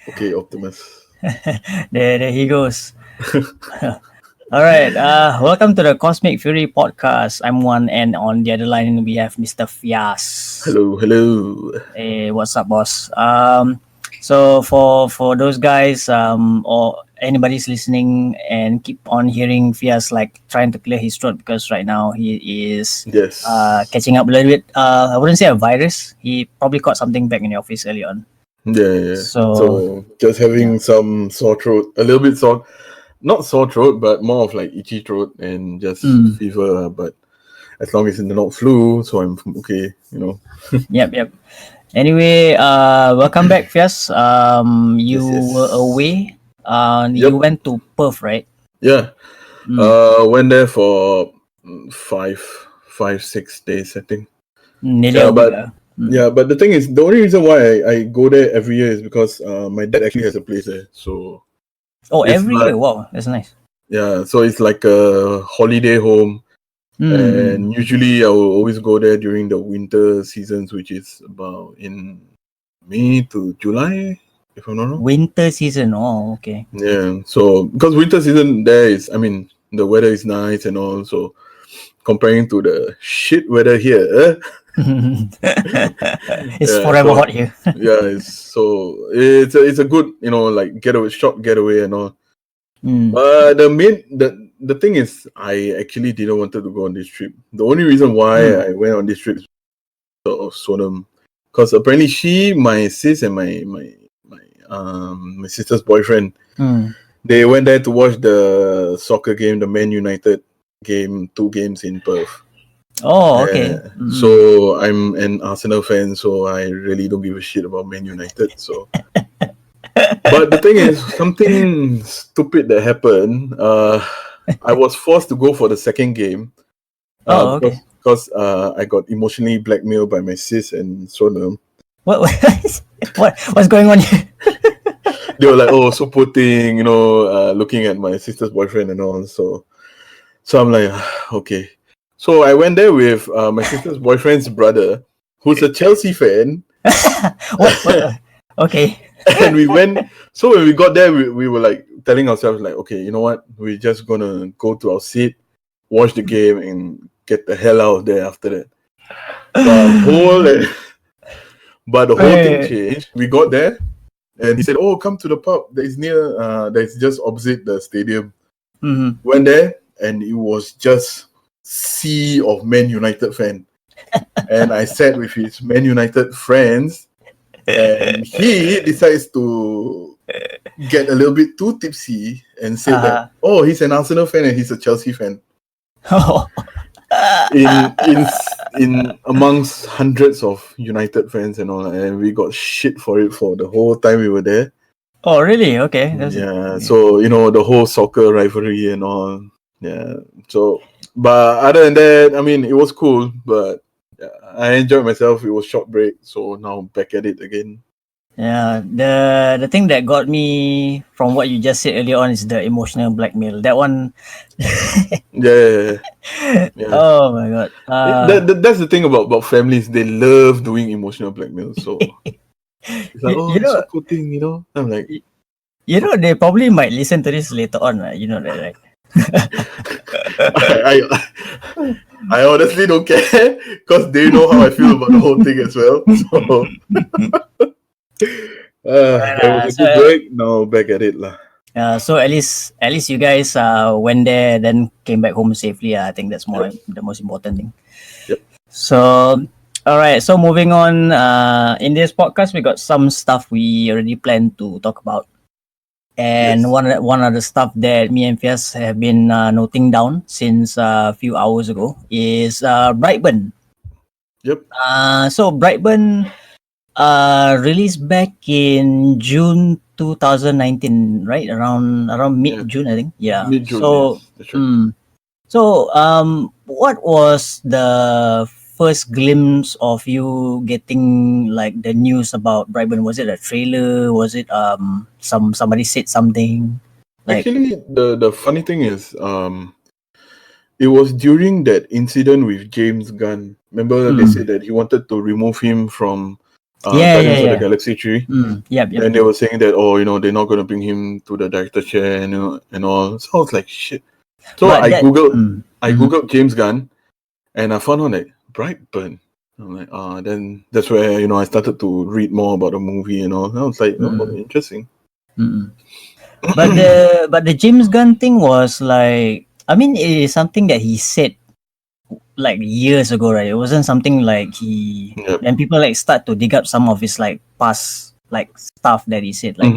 Okay, Optimus. There he goes. All right. Welcome to the Cosmic Fury podcast. I'm one, and on the other line we have Mr. Fias. Hello. Hey, what's up, boss? So for those guys, or anybody's listening and keep on hearing Fias like trying to clear his throat because right now he is Yes. catching up a little bit. I wouldn't say a virus. He probably caught something back in the office early on. Yeah. So Just having some sore throat, a little bit sore, not sore throat, but more of like itchy throat and just fever. But as long as it's not flu, so I'm okay. Yep. Anyway, welcome back, Fias. You Yes. were away. Yep. You went to Perth, right? Yeah. Went there for 5-6 days, I think. Nearly Yeah, a week. but the thing is, the only reason why I go there every year is because my dad actually has a place there. So it's Every like, year. Wow, that's nice. yeah, so it's like a holiday home. And usually I will always go there during the winter seasons, which is about in May to July, if I'm not wrong. Winter season. Oh, okay. Yeah, so because winter season there is, the weather is nice and all. So comparing to the shit weather here, It's forever hot here. yeah, it's a good like short getaway and all. But the thing is, I actually didn't want to go on this trip. The only reason why I went on this trip is of Sonam, because apparently my sis and my sister's boyfriend, they went there to watch the soccer game, the Man United game, 2 games in Perth. Oh, okay. So I'm an Arsenal fan, so I really don't give a shit about Man United. So, but the thing is, something stupid that happened. I was forced to go for the second game. Okay. Because I got emotionally blackmailed by my sis and Sonam. What's going on here? They were like, "Oh, so poor thing," looking at my sister's boyfriend and all. So I'm like, okay. So I went there with my sister's boyfriend's brother, who's a Chelsea fan. What? Okay. And we went. So when we got there, we were like telling ourselves, like, okay, you know what? We're just gonna go to our seat, watch the game, and get the hell out of there after that. But the whole thing changed. We got there, and he said, "Oh, come to the pub. That is near. That's just opposite the stadium." Went there, and it was just sea of Man United fan. And I sat with his Man United friends, and he decides to get a little bit too tipsy and say that, "Oh, he's an Arsenal fan and he's a Chelsea fan." in amongst hundreds of United fans and all, and we got shit for it for the whole time we were there. Oh, really? Okay. So the whole soccer rivalry and all. Yeah. So, but other than that, it was cool. But I enjoyed myself. It was short break, so now back at it again. Yeah, the thing that got me from what you just said earlier on is the emotional blackmail. That one. Yeah. Oh my god. That's the thing about families. They love doing emotional blackmail. So it's like, so poor thing, I'm like, they probably might listen to this later on, right? You know that, right? I honestly don't care because they know how I feel about the whole thing as well. So there was a good break. Now back at it lah. So at least you guys went there, then came back home safely. I think that's the most important thing. Yep. So all right. So moving on. In this podcast, we got some stuff we already planned to talk about. And one of the stuff that me and Fias have been noting down since a few hours ago is Brightburn. Yep. So Brightburn released back in June 2019, right? Around mid-June, I think. Yeah. Mid-June. So, what was the first glimpse of you getting like the news about Brightburn? Was it a trailer? Was it somebody said something? Actually, the funny thing is, it was during that incident with James Gunn. Remember they said that he wanted to remove him from Guardians of the Galaxy 3. Yep. And they were saying that, they're not going to bring him to the director chair and all. So I was like, shit. So I Googled James Gunn, and I found out that Brightburn. I'm like, then that's where, I started to read more about the movie and all. And I was like, interesting. But the James Gunn thing was like, I mean, it is something that he said like years ago, right? It wasn't something like then people like start to dig up some of his like past like stuff that he said, like.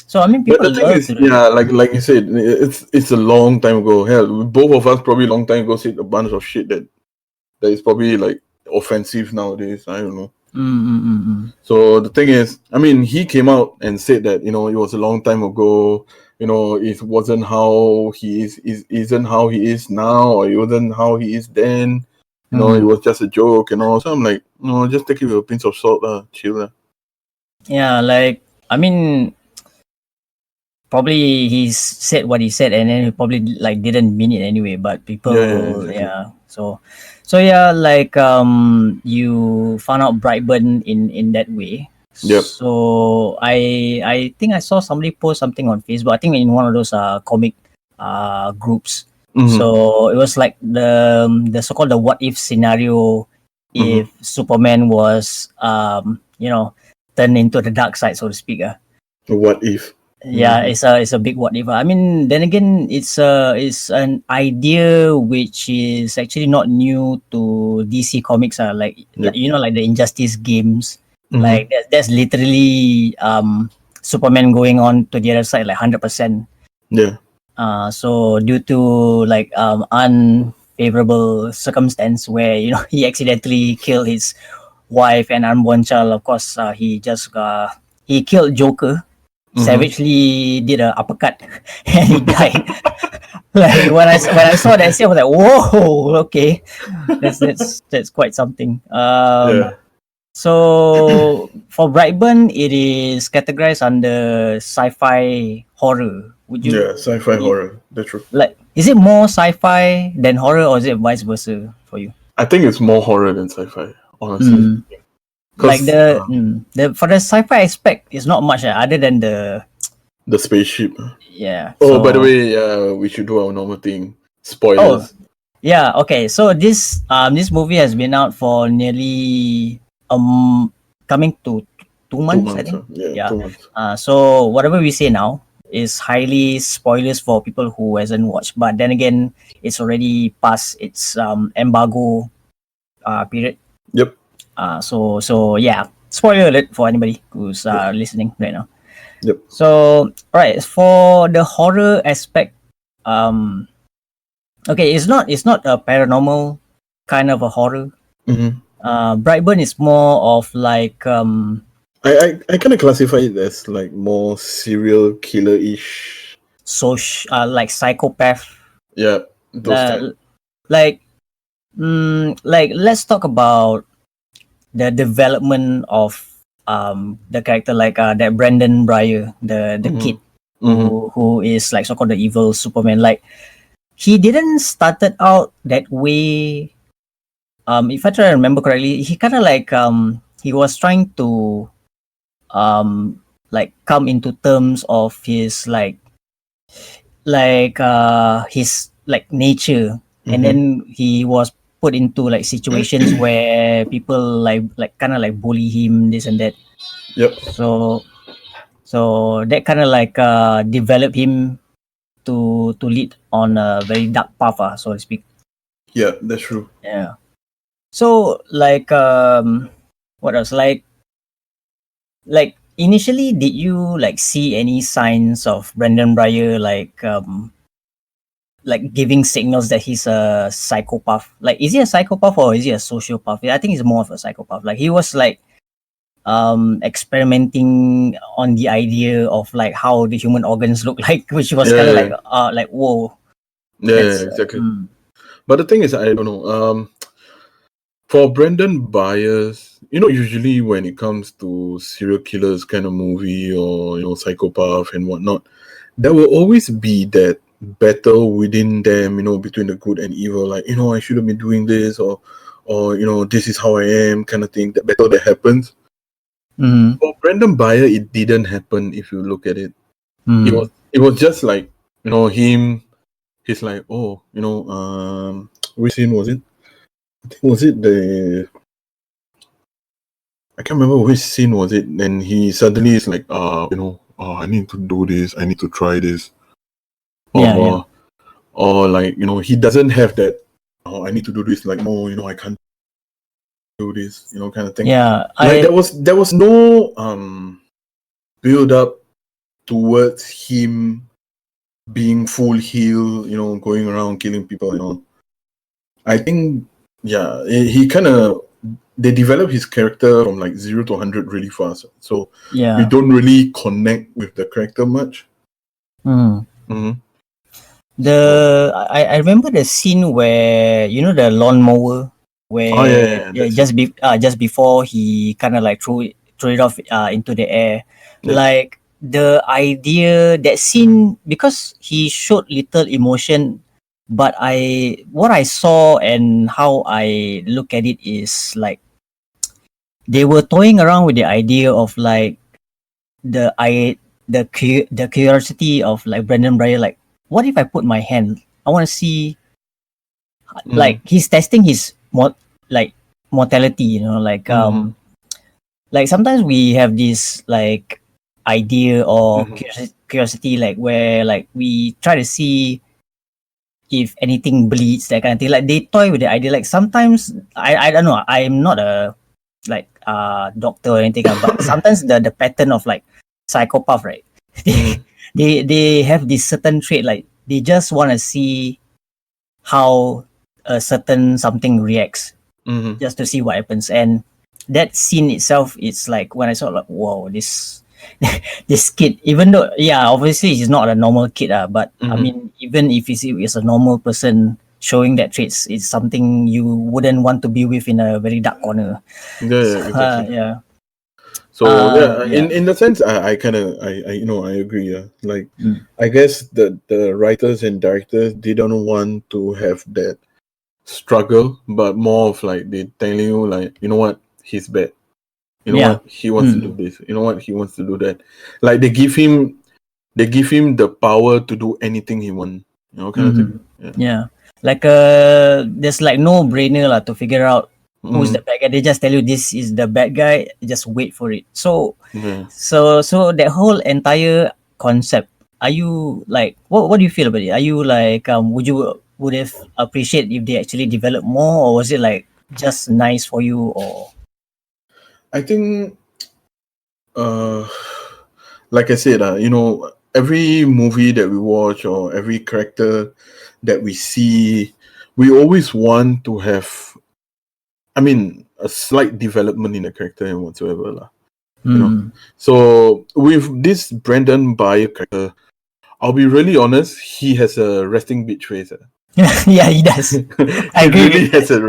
So I mean, people but the thing is, like you said, it's a long time ago. Hell, both of us probably long time ago said a bunch of shit that is probably like offensive nowadays. I don't know. So the thing is, I mean, he came out and said that it was a long time ago. It wasn't how he isn't how he is now, or it wasn't how he is then. It was just a joke and all. So I'm like, just take it with a pinch of salt, chill. Yeah, like I mean, probably he said what he said, and then he probably like didn't mean it anyway. But people, exactly. So like you found out Brightburn in that way. Yep. So I think I saw somebody post something on Facebook. I think in one of those comic groups. So it was like the so-called the what if scenario if Superman was turned into the dark side, so to speak. What if? Yeah, it's a big what if. I mean, then again, it's an idea which is actually not new to DC Comics. Like like the Injustice games. Like that's literally Superman going on to the other side like 100%. Yeah. So due to like unfavorable circumstance where he accidentally killed his wife and unborn child, of course he killed Joker. Savagely did a uppercut and he died. Like when I saw that scene, I was like, whoa, okay, that's quite something. So for Brightburn, it is categorized under sci-fi horror. Would you? Yeah, sci-fi horror. That's true. Like, is it more sci-fi than horror, or is it vice versa for you? I think it's more horror than sci-fi, honestly. Like the for the sci-fi aspect, it's not much other than the spaceship. Yeah. Oh, by the way, we should do our normal thing. Spoilers. Oh, yeah. Okay. So this movie has been out for nearly coming to 2 months. I think. Yeah. 2 months. So whatever we say now is highly spoilers for people who hasn't watched. But then again, it's already past its embargo period. Yep. So yeah, spoiler alert for anybody who's listening right now. Yep. So right, for the horror aspect, okay, it's not a paranormal kind of a horror. Brightburn is more of like I kind of classify it as like more serial killer-ish. Like psychopath. Yeah, those like let's talk about the development of the character, like that Brandon Breyer, the kid who is like so-called the evil Superman. Like he didn't started out that way. If I try to remember correctly, he kind of like he was trying to like come into terms of his his like nature, and then he was put into like situations where people like kind of like bully him, this and that. Yep. So that kind of like developed him to lead on a very dark path, so to speak. Yeah, that's true. Yeah. So like what else? Like initially, did you like see any signs of Brandon Breyer like giving signals that he's a psychopath? Like, is he a psychopath or is he a sociopath? I think he's more of a psychopath. Like he was like experimenting on the idea of like how the human organs look like, which was kind of like whoa. Yeah, exactly. But the thing is, I don't know. For Brandon Byers, usually when it comes to serial killers kind of movie or psychopath and whatnot, there will always be that battle within them, between the good and evil. Like, I should have been doing this, or or this is how I am kind of thing. The battle that happens. Mm-hmm. For Brendan Byer, it didn't happen. If you look at it, Mm. it was just like him. He's like, oh, which scene was it? I think was it the I can't remember which scene was it. Then he suddenly is like, I need to do this. I need to try this. Or like he doesn't have that. Oh, I need to do this. Like, no, I can't do this. Kind of thing. Yeah, like there was no build up towards him being full heel. Going around killing people. I think he kind of. They develop his character from like 0 to 100 really fast. So we don't really connect with the character much. Mm-hmm. I remember the scene where the lawnmower where just before he kind of like threw it off into the air. Yeah. Like the idea, that scene, because he showed little emotion, but what I saw and how I look at it is like they were toying around with the idea of like the curiosity of like Brendan Byer, like, what if I put my hand? I want to see, like, he's testing his mortality, like like sometimes we have this like idea or curiosity, like where like we try to see if anything bleeds, that kind of thing. Like they toy with the idea. Like sometimes I don't know. I'm not a like doctor or anything, but sometimes the pattern of like psychopath, right? They have this certain trait, like they just want to see how a certain something reacts, just to see what happens. And that scene itself, it's like when I saw, like, whoa, this kid, even though obviously he's not a normal kid, but I mean, even if he's a normal person showing that traits, it's something you wouldn't want to be with in a very dark corner. Exactly. So in the sense, I kind of I agree. Like I guess the writers and directors didn't want to have that struggle, but more of like they telling you like, what, he's bad. What, he wants to do this. What, he wants to do that. Like they give him the power to do anything he wants. Kind of thing. Yeah. Like there's like no brainer to figure out who's the bad guy. They just tell you this is the bad guy. Just wait for it. So so that whole entire concept. Are you like, what do you feel about it? Are you like would have appreciate if they actually develop more, or was it like just nice for you? Or I think like I said, every movie that we watch or every character that we see, we always want to have, I mean, a slight development in the character and whatsoever. So with this Brendan Byer character, I'll be really honest, he has a resting bitch face. Yeah, he does. I agree. He really has a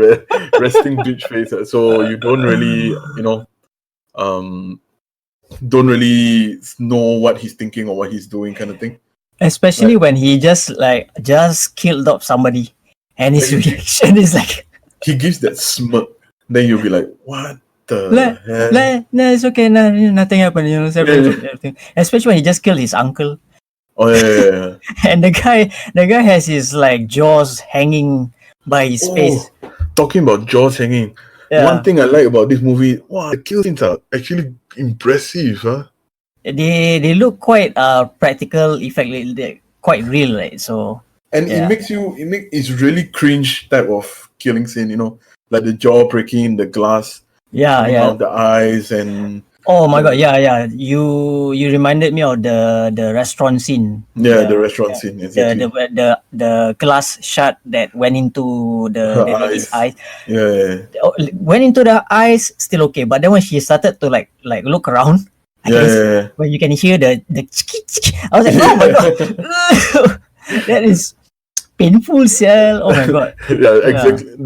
resting bitch face. So you don't really, don't really know what he's thinking or what he's doing, kind of thing. Especially when he just killed off somebody, and his reaction is like, he gives that smirk. Then you'll be like, what the hell? No, it's okay. No, nothing happened. Everything. Especially when he just killed his uncle. Oh yeah. And the guy has his like jaws hanging by his face. Talking about jaws hanging. One thing I like about this movie, the kill scenes are actually impressive, huh? They look quite practical effect, quite real, right? So it makes it's really cringe type of killing scene, like the jaw breaking, the glass coming out of the eyes, and oh my god, you reminded me of the restaurant scene. The restaurant scene, exactly. The glass shot that went into the lady's eyes. Went into the eyes, still okay, but then when she started to like look around, when you can hear the I was like, oh my god, that is painful, oh my god. Exactly.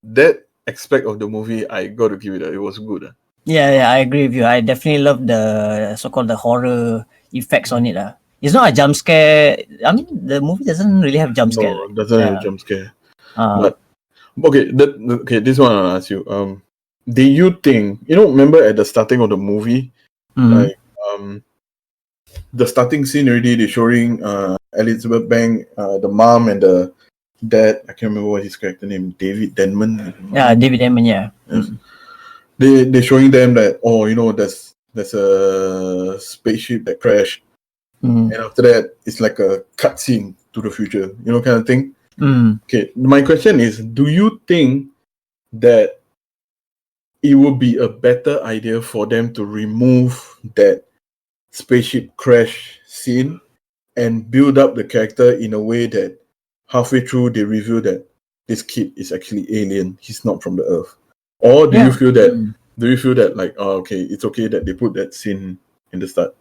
That aspect of the movie, I got to give it. It was good. Yeah, I agree with you. I definitely love the so-called the horror effects on it. It's not a jump scare. I mean, the movie doesn't really have jump scare. No, it doesn't have a jump scare. But Okay, okay. This one I'll ask you. Do you think Remember at the starting of the movie, like the starting scene already? They're showing Elizabeth Bank, the mom and the dad. I can't remember what his character name. David Denman. Yeah, David Damon. Yeah. Yes. They're showing them that there's a spaceship that crashed, and after that it's like a cutscene to the future, kind of thing. Okay, my question is, do you think that it would be a better idea for them to remove that spaceship crash scene and build up the character in a way that halfway through they reveal that this kid is actually alien, he's not from the Earth? Or do you feel that like, okay, it's okay that they put that scene in the start?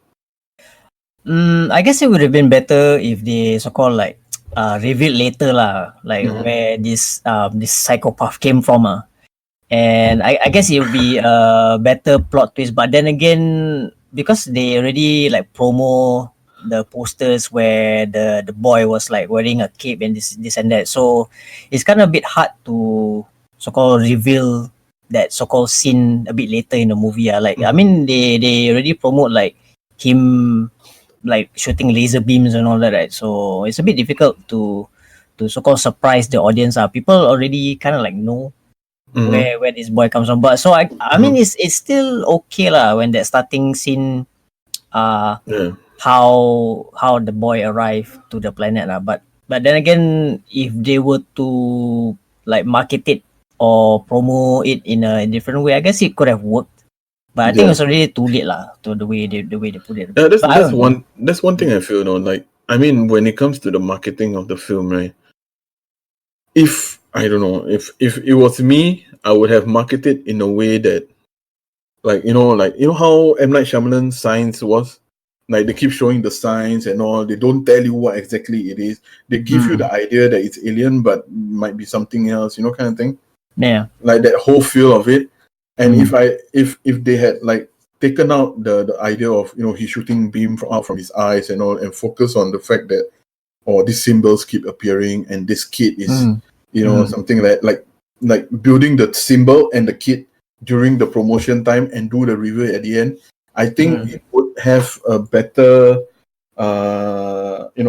I guess it would have been better if they so-called like revealed later lah, like where this psychopath came from. And I guess it would be a better plot twist. But then again, because they already like promo the posters where the boy was like wearing a cape and this and that, so it's kind of a bit hard to so-called reveal that so-called scene a bit later in the movie. Like I mean, they already promote like him like shooting laser beams and all that, right? So it's a bit difficult to so-called surprise the audience. People already kind of like know where this boy comes from. But so I mean it's still okay lah when that starting scene how the boy arrived to the planet lah. But then again, if they were to like market it or promo it in a different way, I guess it could have worked. But I think it's already too late lah to the way they put it. Yeah, that's one thing I feel. Like, I mean, when it comes to the marketing of the film, right? If I don't know, if it was me, I would have marketed in a way that, like how M. Night Shyamalan's signs was. Like, they keep showing the signs and all. They don't tell you what exactly it is. They give you the idea that it's alien, but might be something else, kind of thing. Yeah. Like that whole feel of it. And if they had like taken out the idea of he's shooting beam out from his eyes and all, and focus on the fact that these symbols keep appearing and this kid is something like building the symbol and the kid during the promotion time and do the review at the end, I think it would have a better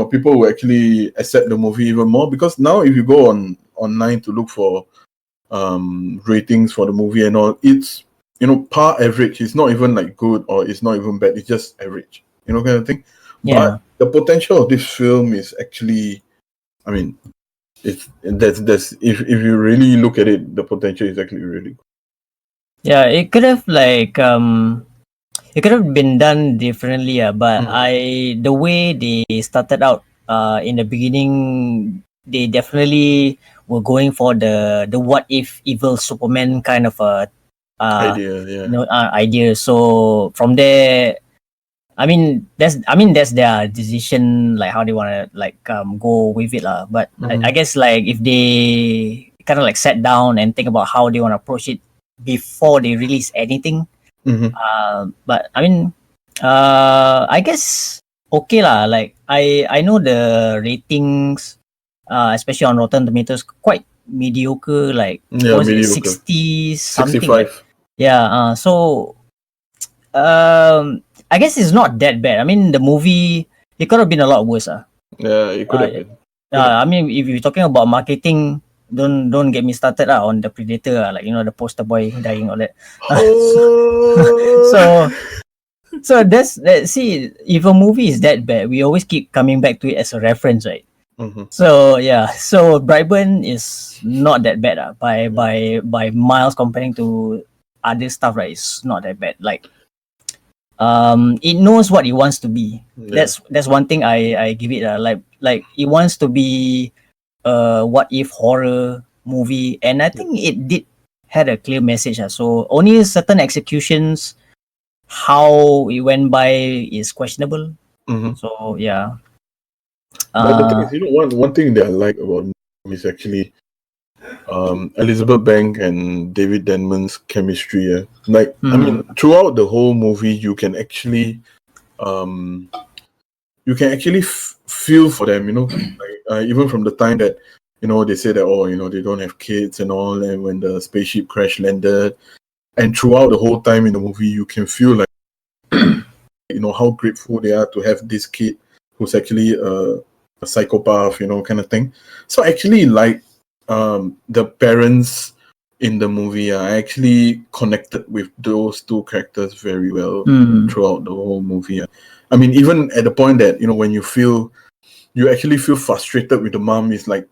people will actually accept the movie even more. Because now if you go online to look for ratings for the movie and all, it's par average. It's not even like good or it's not even bad, it's just average, kind of thing. But the potential of this film is actually, I mean, that's if you really look at it, the potential is actually really good. Yeah, it could have like it could have been done differently, but the way they started out in the beginning, they definitely were going for the what if evil Superman kind of idea. So from there, I mean that's their decision, like how they want to like go with it lah. But I guess like if they kind of like sat down and think about how they want to approach it before they release anything. But I mean, I guess okay lah. Like I know the ratings, especially on Rotten Tomatoes, quite mediocre. Like was it 60 something? 65. So I guess it's not that bad. I mean, the movie, it could have been a lot worse. Yeah, it could have been. I mean, if you're talking about marketing, don't get me started on the Predator, like the poster boy dying, all that. So that's see, if a movie is that bad, we always keep coming back to it as a reference, right? So so Brightburn is not that bad by miles comparing to other stuff, right? It's not that bad. Like it knows what it wants to be. That's one thing I give it. Like it wants to be what if horror movie, and I think it had a clear message. So only certain executions, how it went by is questionable. So yeah. But the thing is, one thing that I like about is actually Elizabeth Bank and David Denman's chemistry. Like I mean, throughout the whole movie, you can actually feel for them. Like, even from the time that they say that, they don't have kids and all, and when the spaceship crash landed, and throughout the whole time in the movie, you can feel like, how grateful they are to have this kid who's actually a psychopath, kind of thing. So actually, like, the parents in the movie, I actually connected with those two characters very well throughout the whole movie. I mean, even at the point that, when you actually feel frustrated with the mom, is like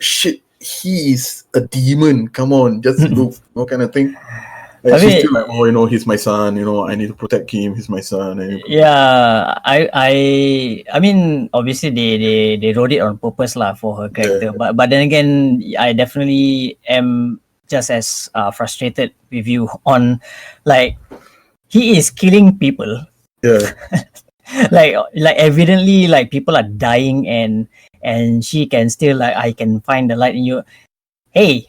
shit, he is a demon. Come on, just look, kind of thing. And she's still like, he's my son. I need to protect him. He's my son. Yeah, I mean, obviously they wrote it on purpose lah for her character. Yeah. But then again, I definitely am just as frustrated with you on, like, he is killing people. Yeah. like evidently, like, people are dying, and she can still, like, I can find the light in you. Hey.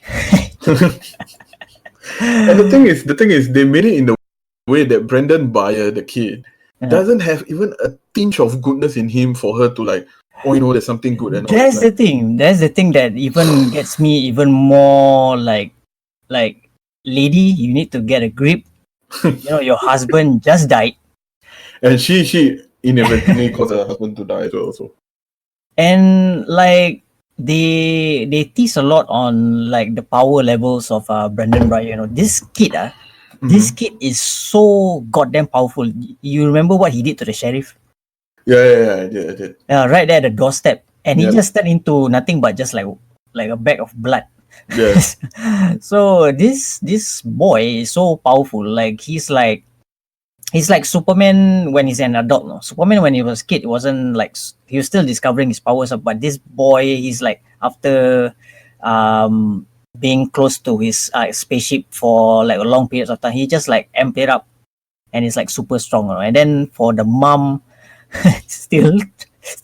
And the thing is, they made it in the way that Brendan Bayer, the kid, doesn't have even a tinge of goodness in him for her to, like, there's something good. And that's the thing. That's the thing that even gets me even more like, lady, you need to get a grip. Your husband just died, and she inevitably caused her husband to die as well. So, and like, they tease a lot on, like, the power levels of Brendan Bayer. This kid, this kid is so goddamn powerful. You remember what he did to the sheriff? Yeah, I did. Yeah, right there at the doorstep, and he just turned into nothing but just like a bag of blood. Yeah. So this boy is so powerful. Like, he's like Superman when he's an adult. No? Superman when he was a kid wasn't like, he was still discovering his powers. But this boy, he's like, after being close to his spaceship for like a long period of time, he just like amped it up, and it's like super strong. And then for the mom, still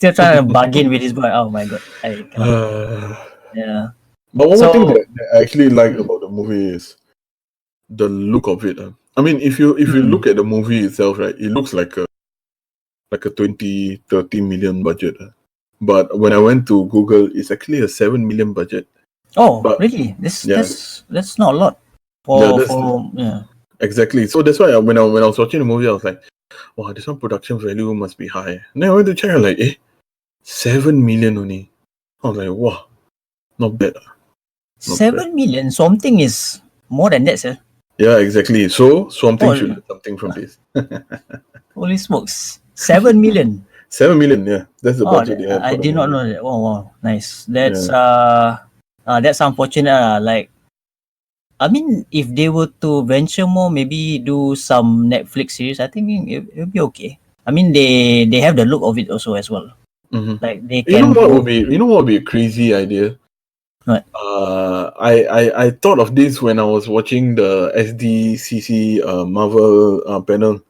trying to bargain with his boy. Oh my god, I cannot. Yeah. But one more thing that I actually like about the movie is the look of it. I mean, if you look at the movie itself, right, it looks like a 20-30 million budget. But when I went to Google, it's actually a 7 million budget. Oh, really? That's not a lot. Exactly. So that's why when I was watching the movie, I was like, wow, this one production value must be high. And then I went to check, I'm like, 7 million only. I was like, wow, not bad. 7 million? Something is more than that, sir. Yeah, exactly. So Swamp Thing should learn something from this. Holy smokes. 7 million. 7 million, yeah. That's the budget they had. I did not know that. Oh wow, nice. That's that's unfortunate. Like, I mean, if they were to venture more, maybe do some Netflix series, I think it'll be okay. I mean, they have the look of it also as well. Like, they can. You know what would be a crazy idea? What? I thought of this when I was watching the SDCC Marvel panel,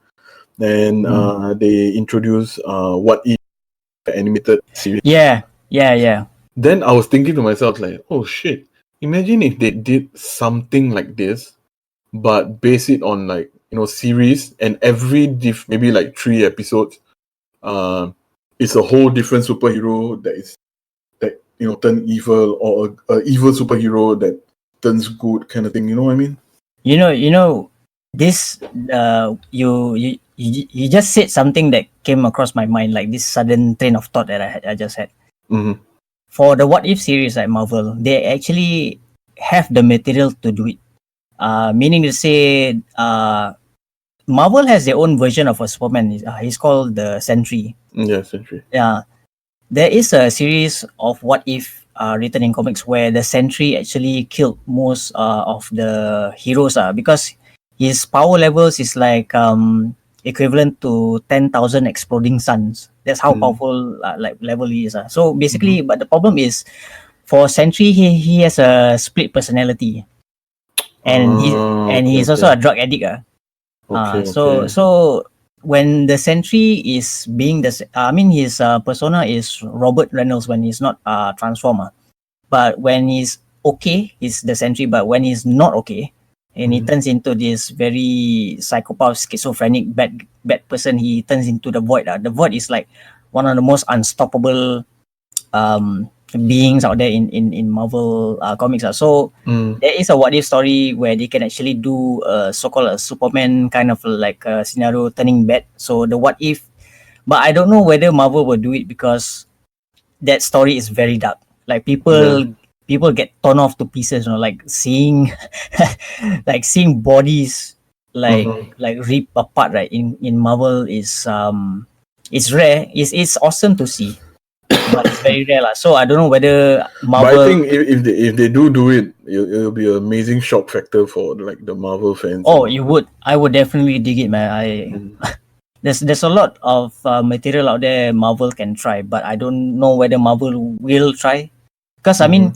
and they introduced What If animated series. Yeah. Then I was thinking to myself, like, oh shit! Imagine if they did something like this, but base it on, like, series, and every maybe like 3 episodes, it's a whole different superhero that turn evil, or a evil superhero that turns good, kind of thing. You know what I mean? You know this. You just said something that came across my mind, like this sudden train of thought that I just had. For the What If series at Marvel, they actually have the material to do it. Meaning to say, Marvel has their own version of a Superman. He's called the Sentry. Yeah, Sentry. Yeah. There is a series of What If written in comics where the Sentry actually killed most of the heroes because his power levels is like equivalent to 10,000 exploding suns. That's how powerful like level he is. So basically, but the problem is, for Sentry, he has a split personality, and he's also a drug addict. So when the Sentry is being his persona is Robert Reynolds when he's not Transformer, but when he's okay, he's the Sentry. But when he's not okay, and he turns into this very psychopath, schizophrenic, bad person, he turns into the Void. The Void is like one of the most unstoppable beings out there in Marvel comics. So there is a what if story where they can actually do so-called a Superman kind of like a scenario turning bad. So the what if, but I don't know whether Marvel will do it because that story is very dark. Like people get torn off to pieces, like seeing like seeing bodies like rip apart, right? In Marvel is it's rare. It's awesome to see, but it's very rare lah. So I don't know whether Marvel. But I think if they do it, it'll be an amazing shock factor for like the Marvel fans. Oh, you would. I would definitely dig it, man. There's a lot of material out there Marvel can try, but I don't know whether Marvel will try, because I mean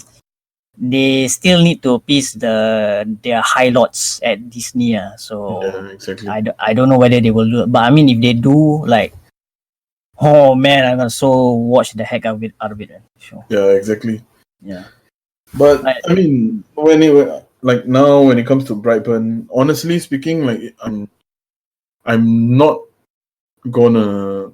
they still need to appease their high lords at Disney. So Yeah, exactly. I don't know whether they will do it, but I mean if they do, like, oh man, I'm gonna so watch the heck out of it. Sure. Yeah, exactly. Yeah. But I mean, when it comes to Brightburn, honestly speaking, like I'm not gonna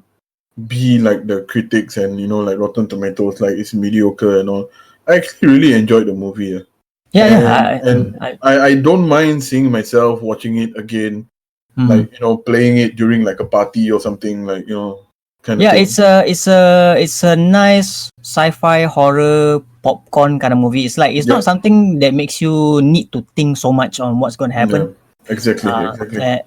be like the critics and like Rotten Tomatoes, like it's mediocre and all. I actually really enjoyed the movie. I don't mind seeing myself watching it again, like playing it during like a party or something, like kind of thing. It's a nice sci-fi horror popcorn kind of movie. It's like it's not something that makes you need to think so much on what's going to happen. Yeah, exactly.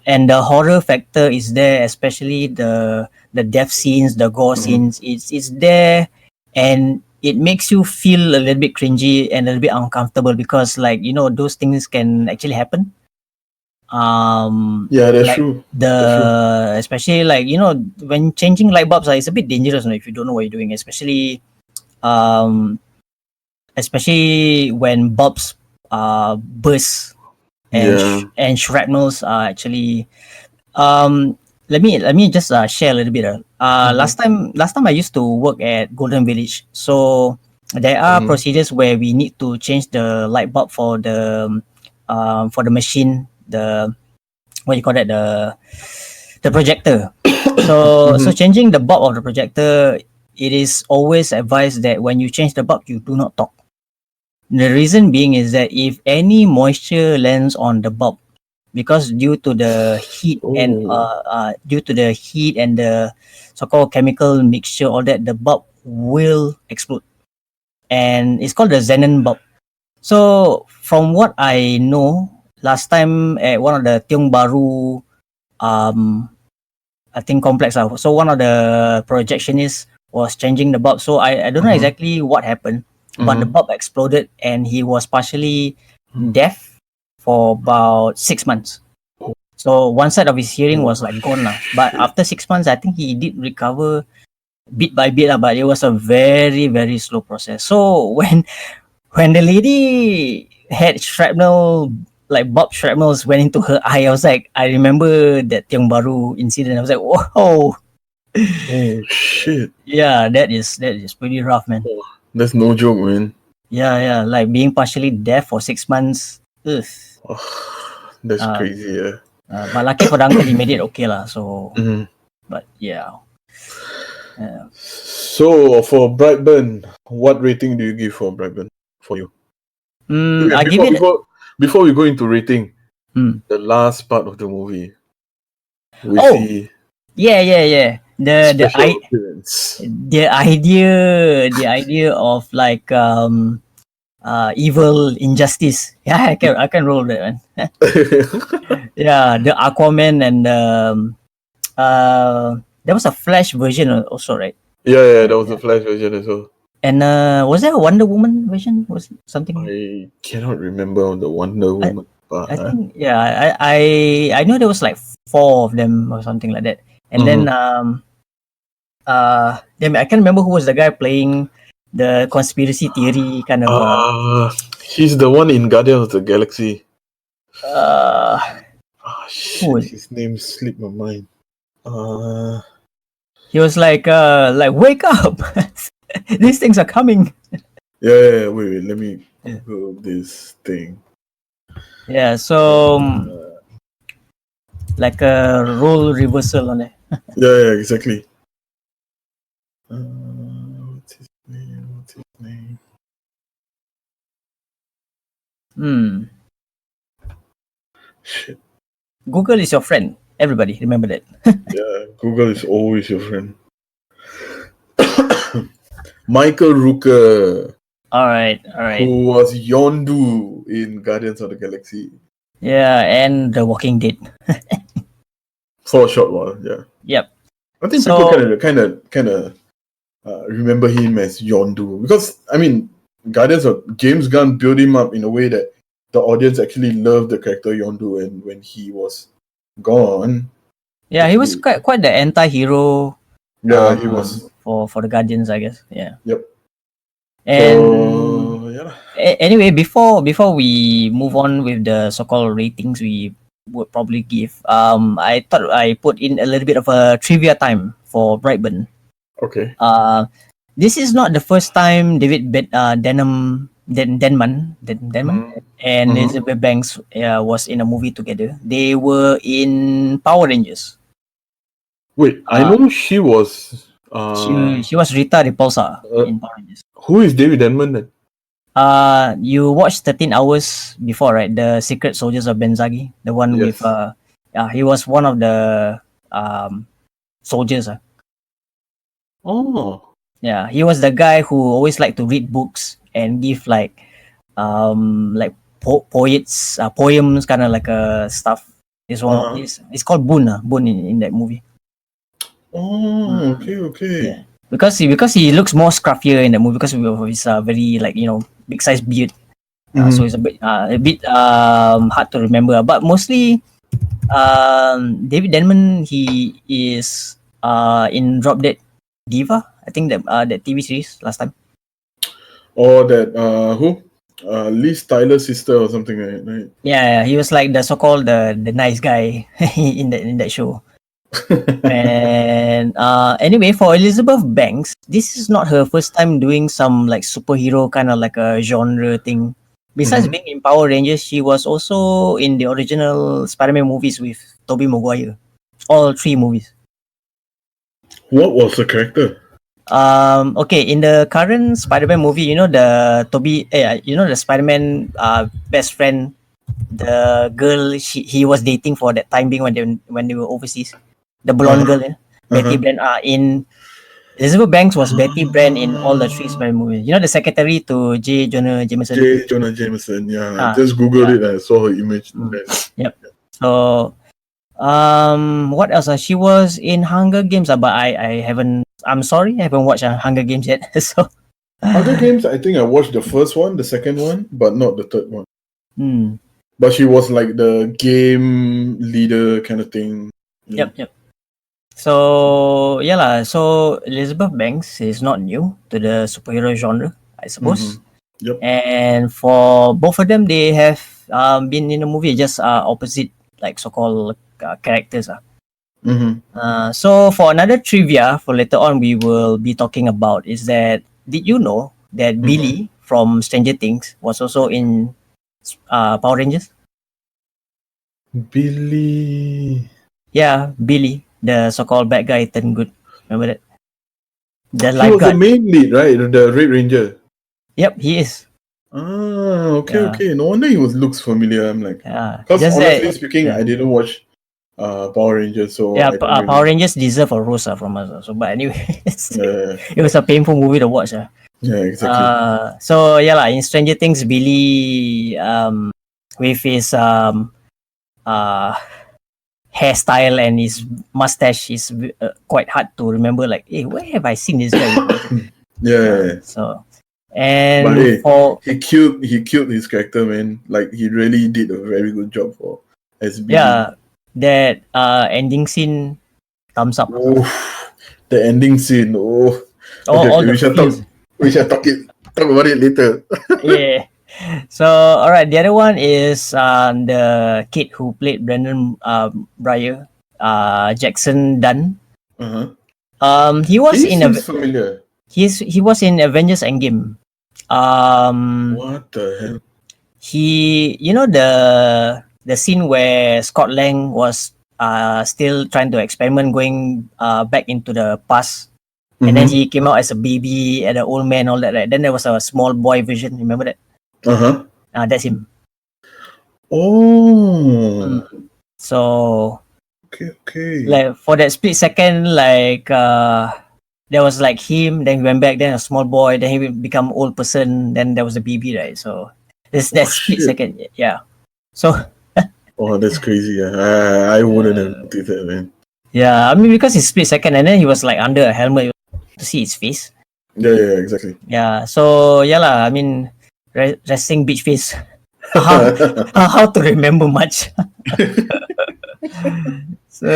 And the horror factor is there, especially the death scenes, the gore scenes. It's there, and it makes you feel a little bit cringy and a little bit uncomfortable because, like, those things can actually happen. That's like true. Especially like when changing light bulbs, it's a bit dangerous if you don't know what you're doing, especially when bulbs burst and shrapnels are actually let me just share a little bit. Last time I used to work at Golden Village, so there are procedures where we need to change the light bulb for the machine, the what you call that, the projector. So changing the bulb of the projector, it is always advised that when you change the bulb, you do not talk. The reason being is that if any moisture lands on the bulb, because due to the heat and the so-called chemical mixture, all that, the bulb will explode, and it's called the xenon bulb. So from what I know, last time at one of the Tiong Bahru, I think complex. So one of the projectionists was changing the bulb. So I don't know exactly what happened, but the bulb exploded, and he was partially deaf for about 6 months. So one side of his hearing was like gone lah. But after 6 months, I think he did recover bit by bit lah. But it was a very, very slow process. So when the lady had shrapnel, like bulb shrapnels went into her eye, I was like, I remember that Tiong Bahru incident. I was like, whoa. Oh shit. Yeah, that is pretty rough, man. That's no joke, man. Yeah, like being partially deaf for 6 months. Ugh. That's crazy, yeah. But lucky for the uncle, he made it okay lah. So, but yeah. So for Brightburn, what rating do you give for Brightburn for you? I give it. Before we go into rating, the last part of the movie, we see. Yeah. The idea of like evil injustice. Yeah, I can roll that one. Yeah, the Aquaman and there was a Flash version also, right? Yeah, that was a Flash version as well. And was there a Wonder Woman version? Was something? I cannot remember the Wonder Woman. I think I know there was like 4 of them or something like that. And then I can't remember who was the guy playing the conspiracy theory kind of. He's the one in Guardians of the Galaxy. Shit, his name slipped my mind. He was like wake up. These things are coming. Yeah, wait, let me Google this thing. Yeah, so like a role reversal on it. Yeah, exactly. What's his name? Shit. Google is your friend. Everybody, remember that. Yeah, Google is always your friend. Michael Rooker, All right. who was Yondu in Guardians of the Galaxy. Yeah, and The Walking Dead. For a short while, yeah. Yep. I think people kind of remember him as Yondu because I mean, Guardians of James Gunn built him up in a way that the audience actually loved the character Yondu, and when he was gone, yeah, he was quite the anti-hero. Yeah, he was for the Guardians, I guess. Yeah. Yep. And so, yeah. Anyway, before we move on with the so-called ratings we would probably give, I thought I put in a little bit of a trivia time for Brightburn. Okay. This is not the first time David Denman and Elizabeth Banks was in a movie together. They were in Power Rangers. Wait, I know she was. She was Rita Repulsa in Power Rangers. Who is David Denman then? You watched 13 Hours before, right? The Secret Soldiers of Benzagi, the one with he was one of the soldiers. Oh. Yeah, he was the guy who always liked to read books and give like poets poems, kind of like stuff. This one it's called Boone in that movie. Oh, okay. Yeah, because he looks more scruffier in the movie because of his very big size beard. So it's a bit hard to remember. But mostly, David Denman, he is in Drop Dead Diva. I think that TV series last time. Or that who? Liz Tyler's sister or something, right? Yeah, he was like the so-called the nice guy in that show. And anyway, for Elizabeth Banks, this is not her first time doing some like superhero kind of like a genre thing. Besides being in Power Rangers, she was also in the original Spider-Man movies with Tobey Maguire. All 3 movies. What was the character? Okay, in the current Spider-Man movie, the the Spider-Man best friend, the girl he was dating for that time being when they were overseas, the blonde girl, Betty Brant. In Elizabeth Banks was Betty Brant in all the 3 Spider-Man movies. The secretary to J. Jonah Jameson. J. Jonah Jameson, yeah. Just Googled it and I saw her image. Yep. So, what else? She was in Hunger Games, but I haven't. I'm sorry, I haven't watched Hunger Games yet. So, Hunger Games, I think I watched the first one, the second one, but not the third one. But she was like the game leader kind of thing. Yep. So so Elizabeth Banks is not new to the superhero genre, I suppose. Yep. And for both of them, they have been in a movie just opposite, like so-called characters. So for another trivia for later on, we will be talking about is that did you know that Billy from Stranger Things was also in Power Rangers? Billy. Yeah, Billy, the so-called bad guy turned good. Remember that? The he was the main lead, right? The Red Ranger. Yep, he is. Okay. No wonder he looks familiar. I'm like, because honestly speaking, I didn't watch Power Rangers, so Power Rangers deserve a rose from us. So, but anyway, it was a painful movie to watch. Yeah, exactly. So in Stranger Things, Billy, with his hairstyle and his mustache is quite hard to remember. Like, hey, where have I seen this guy? So, and but he killed his character, man. Like, he really did a very good job for SB. Yeah, that ending scene, thumbs up. Oh, the ending scene. Oh, okay, we shall talk about it later. Yeah. So, all right. The other one is the kid who played Brandon Breyer, Jackson Dunn. He was familiar. He was in Avengers Endgame. What the hell? He, the scene where Scott Lang was still trying to experiment going back into the past, and then he came out as a baby and an old man, all that. Right? Then there was a small boy version. Remember that? That's him. Oh. So Okay. like for that split second, like there was like him, then he went back, then a small boy, then he become old person, then there was a baby, right? So there's that Oh split shit. second, yeah. So Oh, that's crazy. Yeah. I wouldn't have noticed that, man. yeah, I mean because it's split second, and then he was like under a helmet to see his face. Yeah, exactly. Yeah, so yeah lah. I mean, resting beach face. How to remember much? So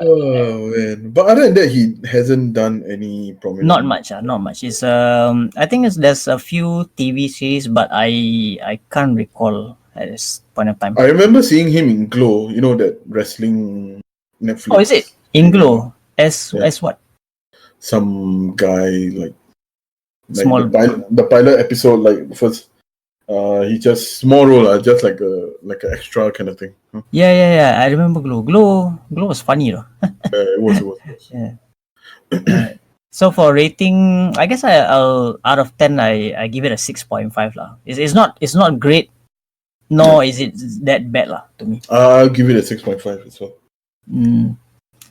Oh man. But other than that, he hasn't done any not prominent. much. Not much. It's I think there's a few TV series, but I can't recall at this point of time. I remember seeing him in Glow, you know, that wrestling Netflix. Oh, is it Inglo? As Yeah. what? Some guy like Small. the pilot episode, like first he just small role, just like an extra kind of thing. Huh? Yeah. I remember Glow. Glow was funny, though. It was. Yeah. Alright. So for rating, I guess I'll out of 10, I give it a 6.5 lah. It's not great, nor is it that bad lah to me. I'll give it a 6.5 as well.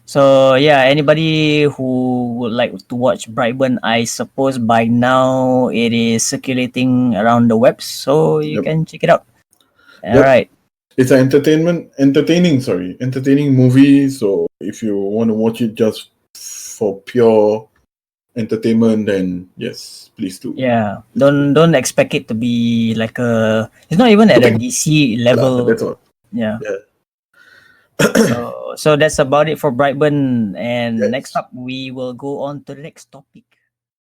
So yeah, anybody who would like to watch Brightburn, I suppose by now it is circulating around the web, so you can check it out. All right. It's an entertaining movie. So if you want to watch it just for pure entertainment, then yes, please do. Yeah, don't expect it to be like a. It's not even at a DC level. That's all. Yeah. So that's about it for Brightburn. And next up, we will go on to the next topic.